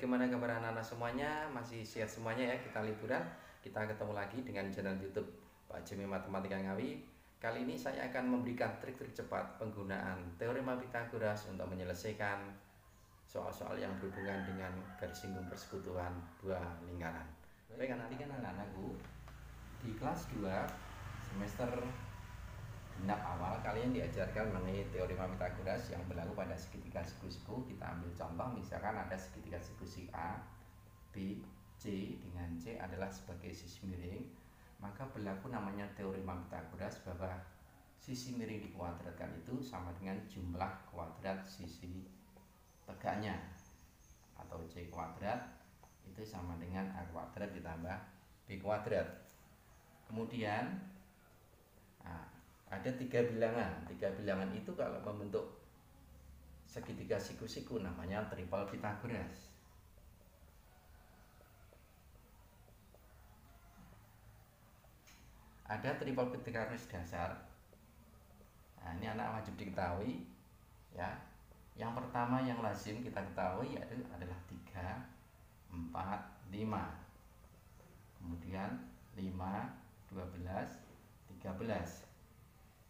Bagaimana kabar anak-anak semuanya? Masih sehat semuanya ya? Kita liburan, kita ketemu lagi dengan channel YouTube Pak Jimmy Matematika Ngawi. Kali ini saya akan memberikan trik-trik cepat penggunaan teorema Pythagoras untuk menyelesaikan soal-soal yang berhubungan dengan garis singgung persekutuan dua lingkaran. Baik anak-anakku, di kelas 2 semester genap awal kalian diajarkan mengenai teorema Pythagoras yang berlaku pada segitiga siku-siku. Kita ambil contoh, misalkan ada segitiga siku A, B, C dengan C adalah sebagai sisi miring, maka berlaku namanya teorema Pythagoras bahwa sisi miring dikuadratkan itu sama dengan jumlah kuadrat sisi tegaknya, atau C kuadrat itu sama dengan A kuadrat ditambah B kuadrat. Kemudian ada tiga bilangan. Tiga bilangan itu kalau membentuk segitiga siku-siku namanya triple Pythagoras. Ada triple Pythagoras dasar. Nah, ini anak wajib diketahui ya. Yang pertama yang lazim kita ketahui adalah 3, 4, 5. Kemudian 5, 12, 13.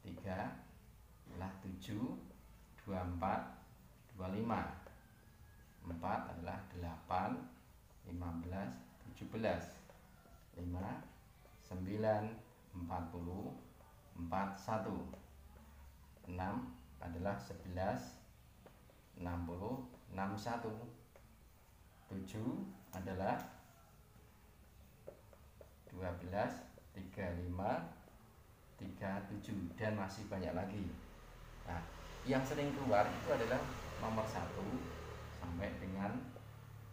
3 adalah 7, 24, 25. 4 adalah 8, 15, 17. 5, 9, 40, 41. 6 adalah 11, 60, 61. 7 adalah 12, 35, 37, dan masih banyak lagi. Nah, yang sering keluar itu adalah nomor 1 sampai dengan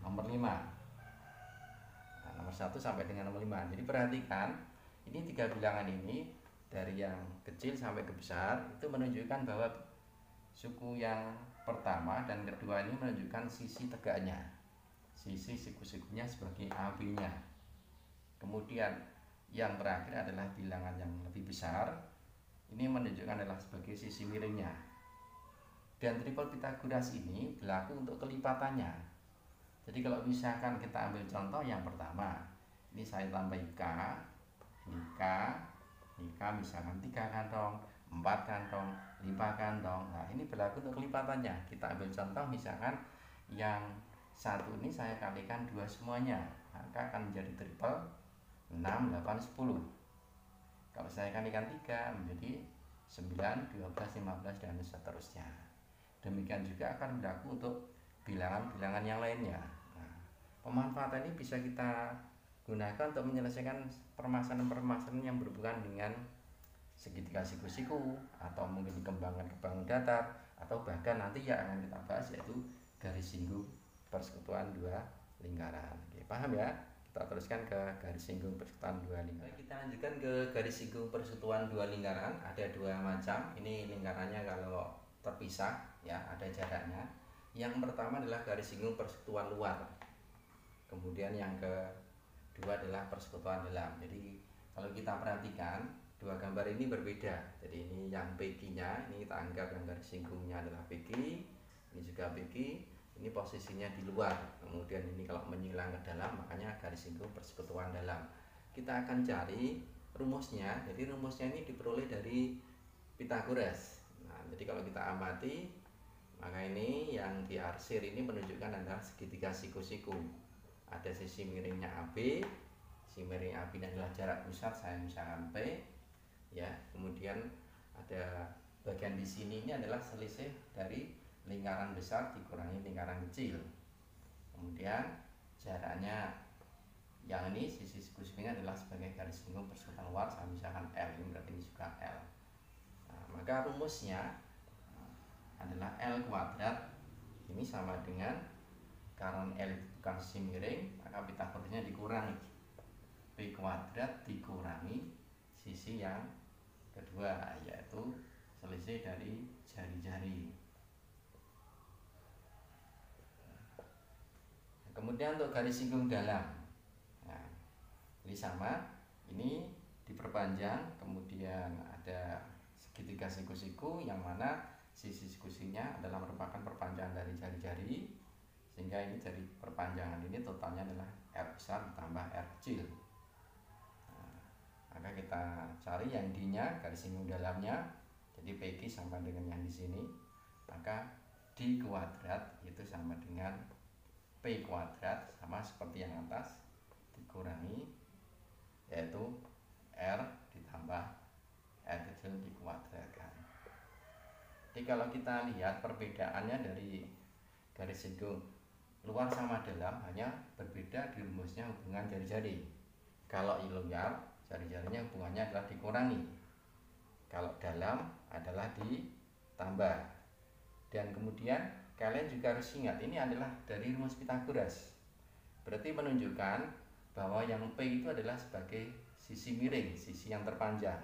nomor 5. Nah, nomor 1 sampai dengan nomor 5. Jadi perhatikan, ini tiga bilangan ini dari yang kecil sampai ke besar itu menunjukkan bahwa suku yang pertama dan kedua ini menunjukkan sisi tegaknya, sisi siku-sikunya sebagai AB-nya. Kemudian yang terakhir adalah bilangan yang lebih besar, ini menunjukkan adalah sebagai sisi miringnya. Dan triple Pythagoras ini berlaku untuk kelipatannya. Jadi kalau misalkan kita ambil contoh yang pertama, ini saya tambah K, ini K, ini K misalkan 3 kantong, 4 kantong, 5 kantong. Nah, ini berlaku untuk kelipatannya. Kita ambil contoh misalkan yang satu ini saya kalikan 2 semuanya, maka akan menjadi triple 6, 8, 10. Kalau saya kalikan 3 menjadi 9, 12, 15, dan seterusnya. Demikian juga akan berlaku untuk bilangan-bilangan yang lainnya. Nah, pemanfaatan ini bisa kita gunakan untuk menyelesaikan permasalahan-permasalahan yang berhubungan dengan segitiga siku-siku, atau mungkin kembangan datar, atau bahkan nanti yang akan kita bahas yaitu garis singgung persekutuan dua lingkaran. Oke, paham ya? Kita teruskan ke garis singgung persekutuan dua lingkaran. Kita lanjutkan ke garis singgung persekutuan dua lingkaran. Ada dua macam. Ini lingkarannya kalau terpisah ya, ada jaraknya. Yang pertama adalah garis singgung persekutuan luar. Kemudian yang kedua adalah persekutuan dalam. Jadi kalau kita perhatikan dua gambar ini berbeda. Jadi ini yang PQ-nya, ini kita anggap yang garis singgungnya adalah PQ. Ini juga PQ. Ini posisinya di luar, kemudian ini kalau menyilang ke dalam, makanya garis singgung persekutuan dalam. Kita akan cari rumusnya. Jadi rumusnya ini diperoleh dari Pythagoras. Nah, jadi kalau kita amati, maka ini yang diarsir ini menunjukkan adalah segitiga siku-siku. Ada sisi miringnya AB, sisi miring AB ini adalah jarak pusat, saya misalkan P, ya. Kemudian ada bagian di sini ini adalah selisih dari lingkaran besar dikurangi lingkaran kecil. Kemudian jaraknya yang ini, sisi siku-sikunya adalah sebagai garis singgung persekutuan luar, saya misalkan L, ini berarti ini juga L. Nah, maka rumusnya adalah L kuadrat ini sama dengan, karena L itu bukan sisi miring, maka Pythagorasnya dikurangi P kuadrat dikurangi sisi yang kedua, yaitu selisih dari jari-jari. Kemudian untuk garis singgung dalam, nah, ini sama, ini diperpanjang, kemudian ada segitiga siku-siku yang mana sisi siku-sikunya adalah merupakan perpanjangan dari jari-jari, sehingga ini dari perpanjangan ini totalnya adalah R besar ditambah R kecil. Maka kita cari yang D-nya, garis singgung dalamnya, jadi PQ sama dengan yang di sini, maka D kuadrat itu sama dengan P kuadrat, sama seperti yang atas, dikurangi yaitu R ditambah R kecil dikuadratkan. Jadi kalau kita lihat perbedaannya dari garis singgung luar sama dalam hanya berbeda di rumusnya hubungan jari-jari. Kalau luar, jari-jarinya hubungannya adalah dikurangi, kalau dalam adalah ditambah. Dan kemudian kalian juga harus ingat ini adalah dari rumus Pythagoras, berarti menunjukkan bahwa yang P itu adalah sebagai sisi miring, sisi yang terpanjang.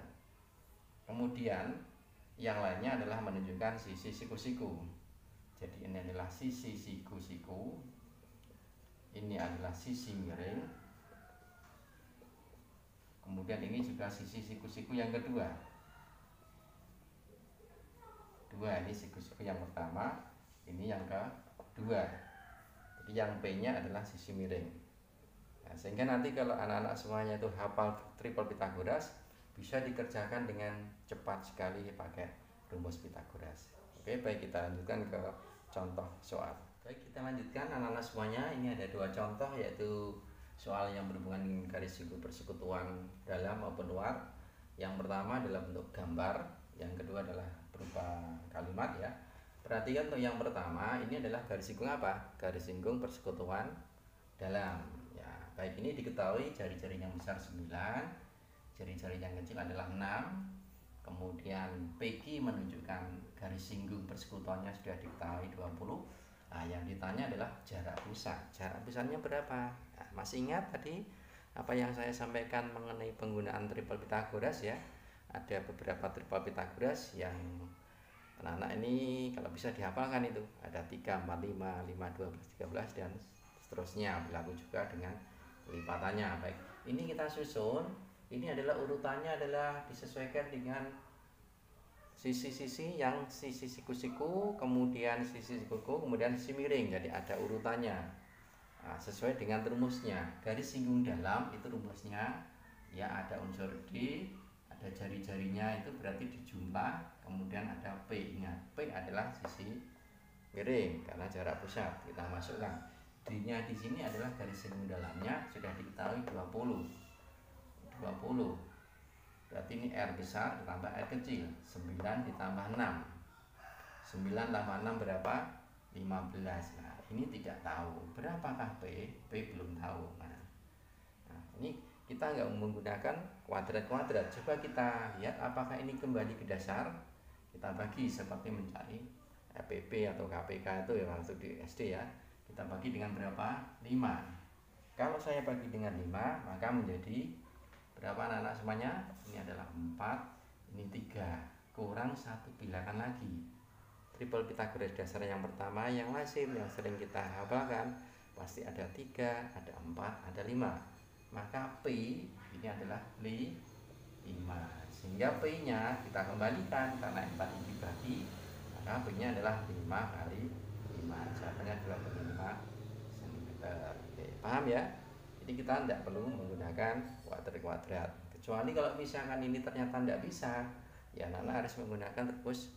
Kemudian yang lainnya adalah menunjukkan sisi siku-siku. Jadi ini adalah sisi siku-siku, ini adalah sisi miring, kemudian ini juga sisi siku-siku yang kedua. Ini siku-siku yang pertama, ini yang kedua. Jadi yang P-nya adalah sisi miring. Nah, sehingga nanti kalau anak-anak semuanya itu hafal triple Pythagoras, bisa dikerjakan dengan cepat sekali pakai rumus Pythagoras. Oke, baik, kita lanjutkan ke contoh soal. Baik, kita lanjutkan anak-anak semuanya. Ini ada dua contoh, yaitu soal yang berhubungan dengan garis singgung persekutuan dalam maupun luar. Yang pertama adalah bentuk gambar, yang kedua adalah berupa kalimat ya. Perhatikan untuk yang pertama, ini adalah garis singgung apa? Garis singgung persekutuan dalam. Ya, baik, ini diketahui jari-jari yang besar 9, jari-jari yang kecil adalah 6. Kemudian PQ menunjukkan garis singgung persekutuannya sudah diketahui 20. Nah, yang ditanya adalah jarak pusat. Jarak pusatnya berapa? Nah, masih ingat tadi apa yang saya sampaikan mengenai penggunaan triple Pythagoras ya? Ada beberapa triple Pythagoras yang anak-anak ini kalau bisa dihafalkan itu. Ada 3, 4, 5, 5, 12, 13 dan seterusnya. Berlaku juga dengan lipatannya. Baik, ini kita susun. Ini adalah urutannya adalah disesuaikan dengan sisi-sisi yang sisi siku-siku, kemudian sisi sikuku, kemudian sisi miring. Jadi ada urutannya. Nah, sesuai dengan rumusnya. Garis singgung dalam itu rumusnya ya ada unsur D, ada jari-jarinya itu berarti dijumlah, kemudian ada P. Ingat, P adalah sisi miring karena jarak pusat. Kita masukkan D-nya di sini adalah garis singgung dalamnya sudah diketahui 20. Berarti ini R besar ditambah R kecil, 9 ditambah 6. 9 tambah 6 berapa? 15. Nah, ini tidak tahu berapakah P. P belum tahu. Nah, ini kita nggak menggunakan kuadrat-kuadrat. Coba kita lihat apakah ini kembali ke dasar. Kita bagi seperti mencari FPP atau KPK itu ya, waktu di SD ya. Kita bagi dengan berapa? 5. Kalau saya bagi dengan 5, maka menjadi berapa anak-anak semuanya? Ini adalah 4, ini 3, kurang 1 bilangan lagi. Triple Pythagoras dasar yang pertama, yang lazim, yang sering kita hafalkan, pasti ada 3, ada 4, ada 5. Maka P ini adalah 5. Sehingga P-nya kita kembalikan karena 4 ini dibagi, maka P-nya adalah 5 kali 5. Jawabannya 25 cm. Oke, paham ya? Jadi kita tidak perlu menggunakan kuadrat-kuadrat. Kecuali kalau misalkan ini ternyata tidak bisa, ya anak harus menggunakan rumus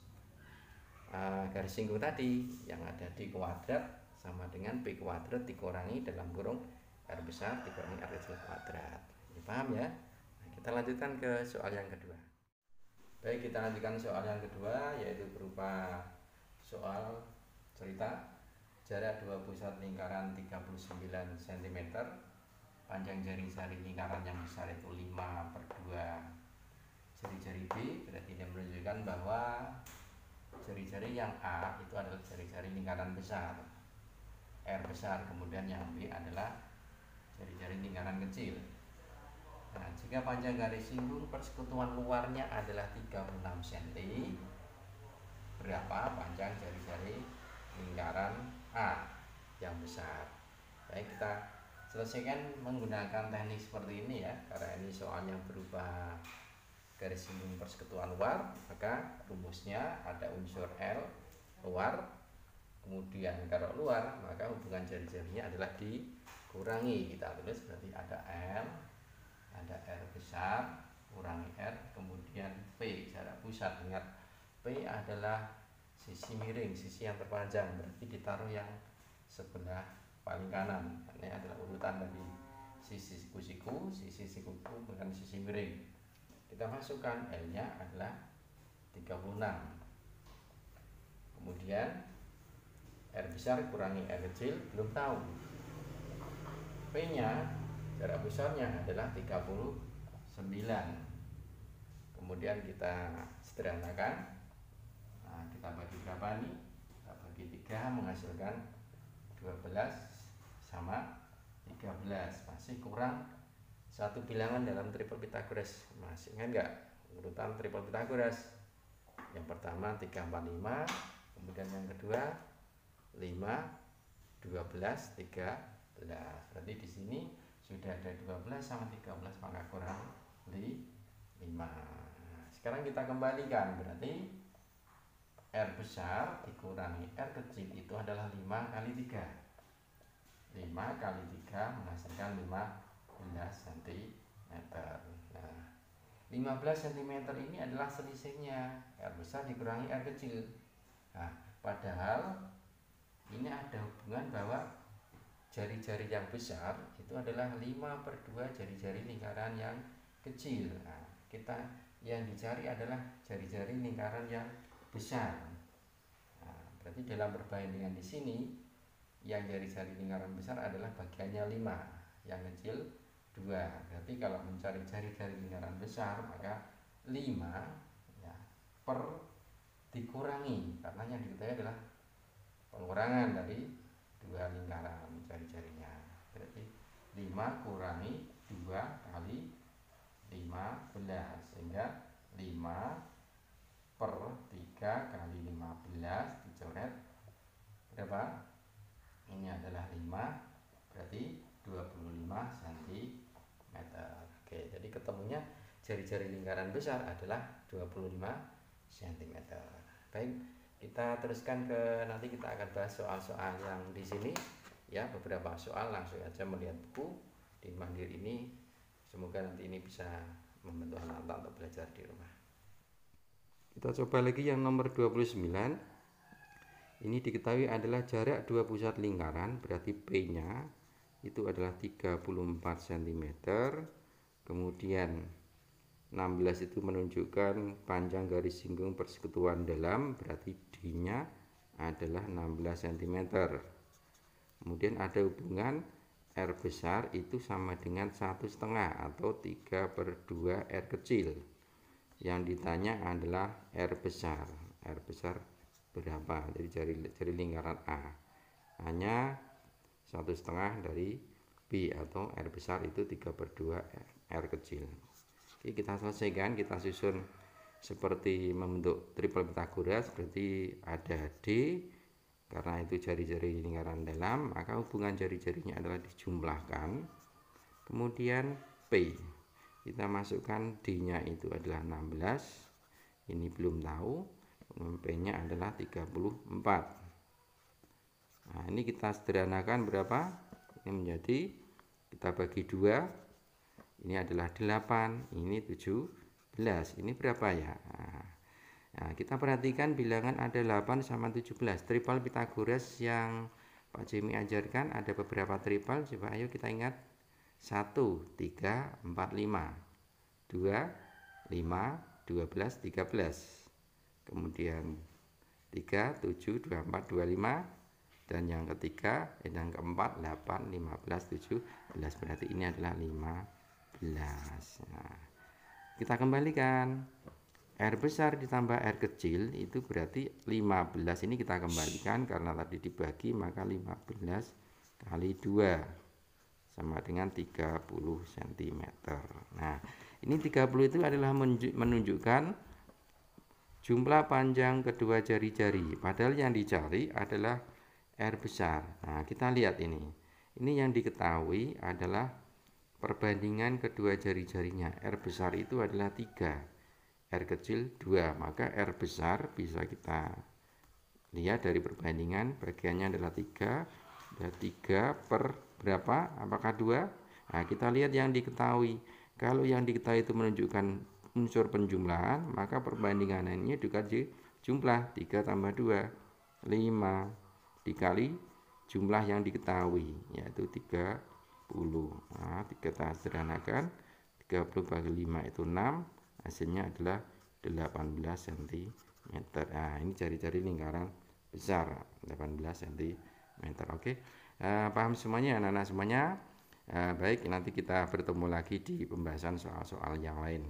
garis singgung tadi yang ada di kuadrat sama dengan P kuadrat dikurangi dalam kurung R besar dikurangi R kecil kuadrat. Ini paham ya? Nah, kita lanjutkan ke soal yang kedua. Baik, kita lanjutkan soal yang kedua, yaitu berupa soal cerita jarak dua pusat lingkaran 39 cm. Panjang jari-jari lingkaran yang besar itu 5/2 jari-jari B. Berarti ini menunjukkan bahwa jari-jari yang A itu adalah jari-jari lingkaran besar R besar, kemudian yang B adalah jari-jari lingkaran kecil. Nah, jika panjang garis singgung persekutuan luarnya adalah 36 cm, berapa panjang jari-jari lingkaran A yang besar? Baik, kita selesaikan menggunakan teknik seperti ini ya, karena ini soalnya berupa garis singgung persekutuan luar, maka rumusnya ada unsur L luar, kemudian kalau luar, maka hubungan jari-jarinya adalah dikurangi. Kita tulis berarti ada R besar kurangi R, kemudian P jarak pusat. Ingat, P adalah sisi miring, sisi yang terpanjang, berarti ditaruh yang sebelah paling kanan. Ini adalah urutan dari sisi siku-siku, sisi sikuku dengan sisi miring. Kita masukkan L-nya adalah 36. Kemudian R besar kurangi R kecil, belum tahu. P-nya jarak besarnya adalah 39. Kemudian kita sederhanakan. Nah, kita bagi berapa nih? Kita bagi 3 menghasilkan 12 sama 13. Masih kurang satu bilangan dalam triple Pythagoras. Masih ingat nggak urutan triple Pythagoras? Yang pertama 3, 4, 5. Kemudian yang kedua 5, 12, 13. Berarti di sini sudah ada 12 sama 13, maka kurang 5. Sekarang kita kembalikan, berarti R besar dikurangi R kecil itu adalah 5 kali 3. 5 kali 3 menghasilkan 15 cm. Nah, 15 cm ini adalah selisihnya R besar dikurangi R kecil. Nah, padahal ini ada hubungan bahwa jari-jari yang besar itu adalah 5/2 jari-jari lingkaran yang kecil. Nah, kita yang dicari adalah jari-jari lingkaran yang besar. Nah, berarti dalam perbandingan di sini yang jari-jari lingkaran besar adalah bagiannya 5, yang kecil 2. Berarti kalau mencari jari-jari lingkaran besar, maka 5 ya, per dikurangi, karena yang diketahui adalah pengurangan dari 2 lingkaran jari-jarinya. Berarti 5 kurangi 2 kali 15, sehingga 5 per 3 kali 15 dicoret berapa? Ini adalah 5, berarti 25 cm. Oke, jadi ketemunya jari-jari lingkaran besar adalah 25 cm. Baik, kita teruskan ke nanti kita akan bahas soal-soal yang di sini ya, beberapa soal langsung aja melihat buku di Mandiri ini. Semoga nanti ini bisa membantu anak-anak untuk belajar di rumah. Kita coba lagi yang nomor 29. Ini diketahui adalah jarak dua pusat lingkaran, berarti P-nya itu adalah 34 cm. Kemudian 16 itu menunjukkan panjang garis singgung persekutuan dalam, berarti D-nya adalah 16 cm. Kemudian ada hubungan R besar itu sama dengan 1/2 atau 3/2 R kecil. Yang ditanya adalah R besar. R besar berapa? Dari jari lingkaran A. Hanya 1/2 dari B, atau R besar itu 3/2 R kecil. Oke, kita selesaikan, kita susun seperti membentuk triple Pythagoras. Berarti ada D, karena itu jari-jari lingkaran dalam, maka hubungan jari-jarinya adalah dijumlahkan. Kemudian P, kita masukkan D-nya itu adalah 16, ini belum tahu. P-nya adalah 34. Nah, ini kita sederhanakan berapa? Ini menjadi, kita bagi 2, ini adalah 8, ini 17. Ini berapa ya? Nah, kita perhatikan bilangan ada 8 sama 17. Triple Pythagoras yang Pak Jimmy ajarkan ada beberapa triple. Coba ayo kita ingat. 1, 3, 4, 5. 2, 5, 12, 13. Kemudian 3, 7, 24, 25. Dan yang ketiga, yang keempat 8, 15, 17. Berarti ini adalah 15. Nah, kita kembalikan. R besar ditambah R kecil itu berarti 15. Ini kita kembalikan karena tadi dibagi, maka 15 kali 2 sama dengan 30 cm. Nah, ini 30 itu adalah menunjukkan jumlah panjang kedua jari-jari. Padahal yang dicari adalah R besar. Nah, kita lihat ini. Ini yang diketahui adalah perbandingan kedua jari-jarinya. R besar itu adalah 3. R kecil 2, maka R besar bisa kita Lihat dari perbandingan, bagiannya adalah 3. Dan 3 per berapa? Apakah 2? Nah, kita lihat yang diketahui. Kalau yang diketahui itu menunjukkan unsur penjumlahan, maka perbandingannya juga jumlah 3 tambah 2, 5 dikali jumlah yang diketahui, yaitu 30. Nah, kita sederhanakan, 30 bagi 5 itu 6, hasilnya adalah 18 cm. Nah, ini jari-jari lingkaran besar 18 cm. Oke, paham semuanya anak-anak semuanya? Baik, nanti kita bertemu lagi di pembahasan soal-soal yang lain.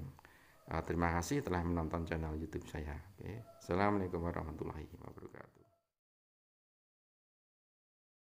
Terima kasih telah menonton channel YouTube saya. Oke. Assalamualaikum warahmatullahi wabarakatuh.